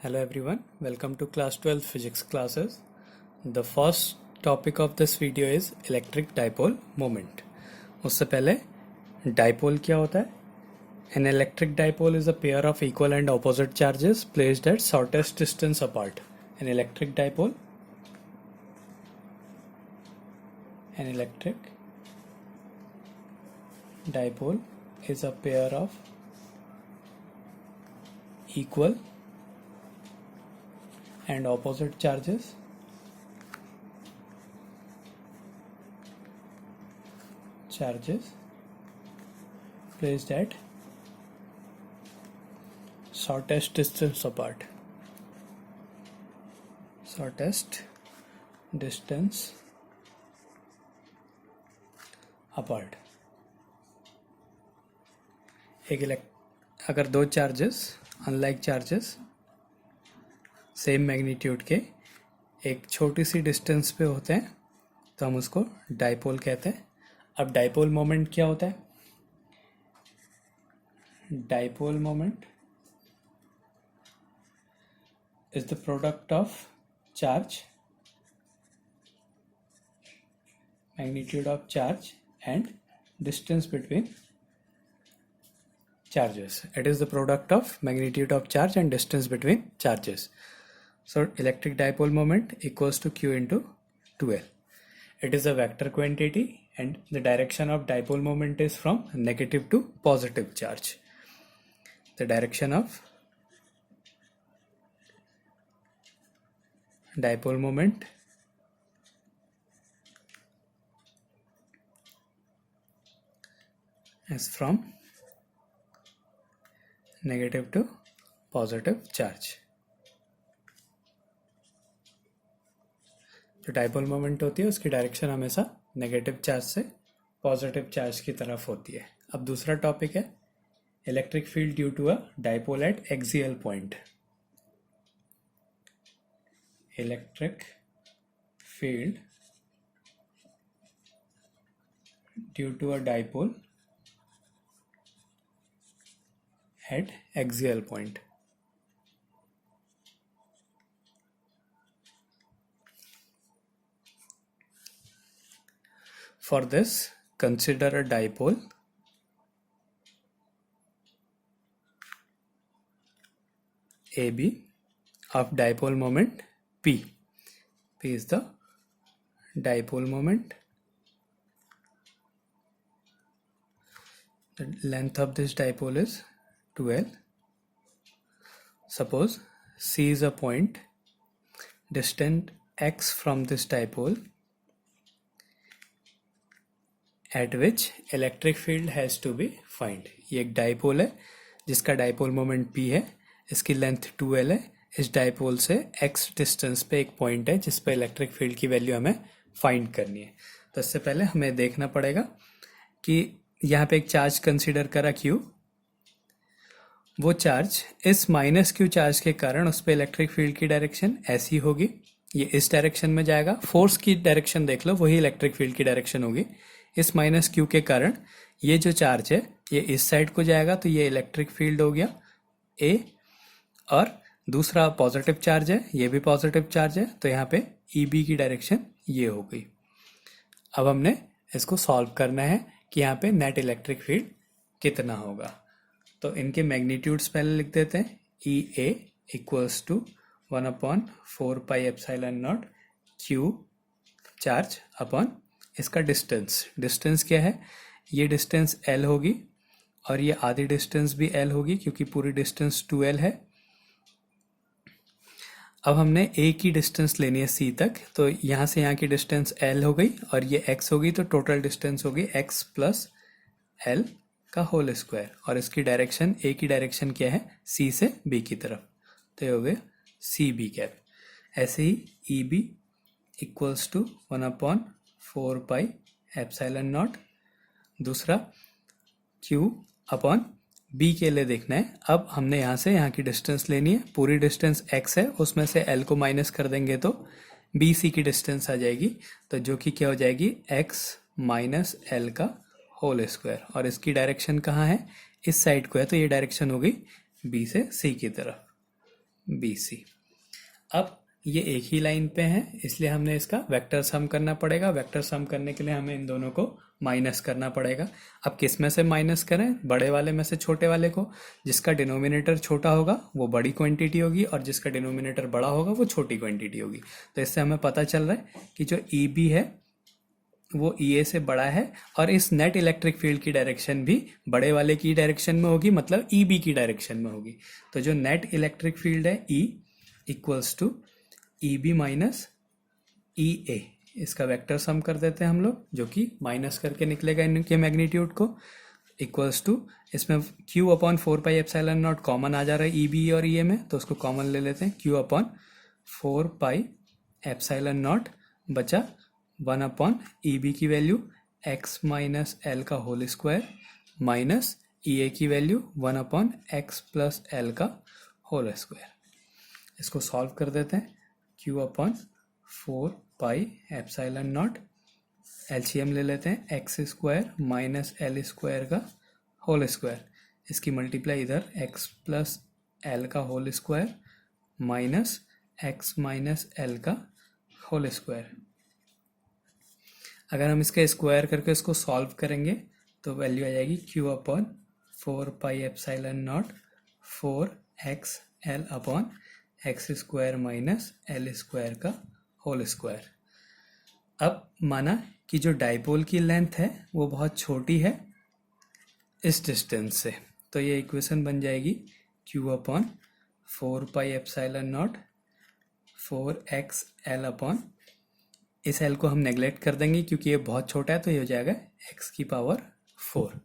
Hello everyone, welcome to class 12 physics classes. The first topic of this video is electric dipole moment. उससे पहले dipole क्या होता है? An electric dipole is a pair of equal and opposite charges placed at shortest distance apart. An electric dipole is a pair of equal and opposite charges placed at shortest distance apart. अगर दो charges unlike charges same magnitude के एक छोटी सी distance पे होते हैं तो हम उसको डाइपोल कहते हैं. अब डाइपोल मोमेंट क्या होता है? Dipole moment is the product of charge, magnitude of charge and distance between charges. It is the product of magnitude of charge and distance between charges. So electric dipole moment equals to Q into 2L. It is a vector quantity and the direction of dipole moment is from negative to positive charge. The direction of dipole moment is from negative to positive charge. जो dipole moment होती है उसकी direction हमेशा negative charge से positive charge की तरफ होती है. अब दूसरा टॉपिक है electric field due to a dipole at axial point. Electric field due to a dipole at axial point. For this, consider a dipole AB of dipole moment P. P is the dipole moment. The length of this dipole is 2L. Suppose C is a point distant x from this dipole at which electric field has to be find. ये एक dipole है जिसका dipole moment P है, इसकी length 2L है. इस dipole से x distance पे एक पॉइंट है जिस पे इलेक्ट्रिक फील्ड की वैल्यू हमें फाइंड करनी है. तो इससे पहले हमें देखना पड़ेगा कि यहाँ पे एक चार्ज कंसीडर करा Q. वो चार्ज इस माइनस क्यू चार्ज के कारण उस पर इलेक्ट्रिक फील्ड की डायरेक्शन ऐसी होगी, ये इस डायरेक्शन में जाएगा. फोर्स की डायरेक्शन देख लो, वही इलेक्ट्रिक फील्ड की डायरेक्शन होगी. इस माइनस क्यू के कारण ये जो चार्ज है ये इस साइड को जाएगा, तो ये इलेक्ट्रिक फील्ड हो गया ए. और दूसरा पॉजिटिव चार्ज है, ये भी पॉजिटिव चार्ज है, तो यहाँ पे ई बी की डायरेक्शन ये हो गई. अब हमने इसको सॉल्व करना है कि यहाँ पे नेट इलेक्ट्रिक फील्ड कितना होगा. तो इनके मैग्नीट्यूड्स पहले लिख देते हैं. E A equals to 1/4 pi epsilon naught Q charge upon इसका डिस्टेंस क्या है, ये डिस्टेंस एल होगी और ये आधी डिस्टेंस भी एल होगी क्योंकि पूरी डिस्टेंस 2L है. अब हमने ए की डिस्टेंस लेनी है सी तक, तो यहाँ से यहाँ की डिस्टेंस एल हो गई और ये एक्स होगी, तो टोटल डिस्टेंस होगी एक्स प्लस एल का होल स्क्वायर. और इसकी डायरेक्शन ए की डायरेक्शन क्या है, सी से बी की तरफ, तो ये हो गया सी बी कैप. ऐसे ही E B equals to 1/4 pi epsilon naught. दूसरा क्यू अपॉन बी के लिए देखना है. अब हमने यहाँ से यहाँ की डिस्टेंस लेनी है, पूरी डिस्टेंस एक्स है, उसमें से एल को माइनस कर देंगे तो बी सी की डिस्टेंस आ जाएगी, तो जो कि क्या हो जाएगी एक्स माइनस एल का होल स्क्वायर. और इसकी डायरेक्शन कहाँ है, इस साइड को है, तो ये डायरेक्शन होगी बी से सी की तरफ. BC। अब ये एक ही लाइन पे है, इसलिए हमने इसका वेक्टर सम करना पड़ेगा। वेक्टर सम करने के लिए हमें इन दोनों को माइनस करना पड़ेगा। अब किस में से माइनस करें? बड़े वाले में से छोटे वाले को। जिसका डिनोमिनेटर छोटा होगा वो बड़ी क्वांटिटी होगी और जिसका डिनोमिनेटर बड़ा होगा वो छोटी क्वांटिटी होगी। तो इससे हमें पता चल रहा है कि जो EB है वो EA से बड़ा है और इस नेट इलेक्ट्रिक फील्ड की डायरेक्शन भी बड़े वाले की डायरेक्शन में होगी, मतलब EB की डायरेक्शन में होगी। तो जो नेट इलेक्ट्रिक फील्ड है E equals to EB minus EA, इसका वेक्टर सम कर देते हैं हम लोग, जो कि माइनस करके निकलेगा इनके मैग्नीट्यूड को, इक्वल्स टू इसमें Q अपॉन 4πε0 कॉमन आ जा रहा है EB और EA में, तो उसको कॉमन ले लेते हैं। Q अपॉन 4πε0 बचा 1 अपॉन EB की वैल्यू x माइनस एल का होल स्क्वायर माइनस EA की value 1 upon x plus L का होल स्क्वायर। इसको सॉल्व कर देते हैं। Q अपॉन 4πε0 एलसीएम ले लेते हैं, x square minus L square का होल स्क्वायर, इसकी मल्टीप्लाई इधर x प्लस एल का whole square minus x minus L का होल स्क्वायर। अगर हम इसका स्क्वायर करके इसको सॉल्व करेंगे तो वैल्यू आ जाएगी Q upon 4πε0 4xl upon X square minus L square का होल स्क्वायर। अब माना कि जो डाइपोल की लेंथ है वो बहुत छोटी है इस डिस्टेंस से, तो ये इक्वेशन बन जाएगी Q अपॉन 4πε0 4xl अपॉन, इस एल को हम नेगलेक्ट कर देंगे क्योंकि ये बहुत छोटा है, तो ये हो जाएगा x की पावर 4।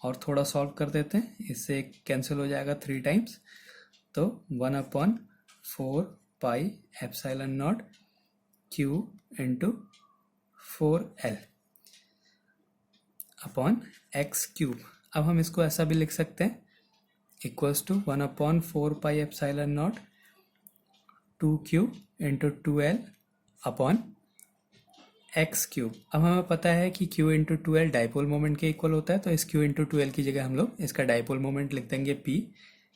और थोड़ा सॉल्व कर देते हैं, इससे कैंसिल हो जाएगा 3 टाइम्स, तो 1 upon 4πε0 Q into 4l upon X cube. अब हम इसको ऐसा भी लिख सकते हैं equals to 1 upon 4πε0 2Q into 2l upon X cube. अब हमें पता है कि Q into 2l dipole moment के इक्वल होता है, तो इस Q इंटू 2l की जगह हम लोग इसका डाइपोल मोमेंट लिख देंगे P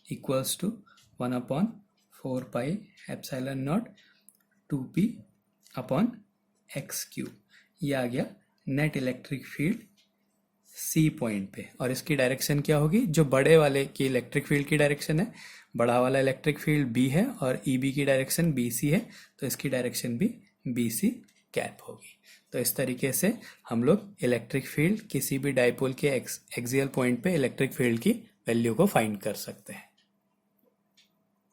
equals to 1 upon 4πε0 2P upon X cube. ये आ गया net electric field C point पे, और इसकी डायरेक्शन क्या होगी? जो बड़े वाले की इलेक्ट्रिक फील्ड की डायरेक्शन है, बड़ा वाला इलेक्ट्रिक फील्ड B है और EB की डायरेक्शन BC है, तो इसकी डायरेक्शन भी BC कैप होगी। तो इस तरीके से हम लोग इलेक्ट्रिक फील्ड किसी भी डाइपोल के एक्सियल पॉइंट पे इलेक्ट्रिक फील्ड की वैल्यू को फाइंड कर सकते हैं।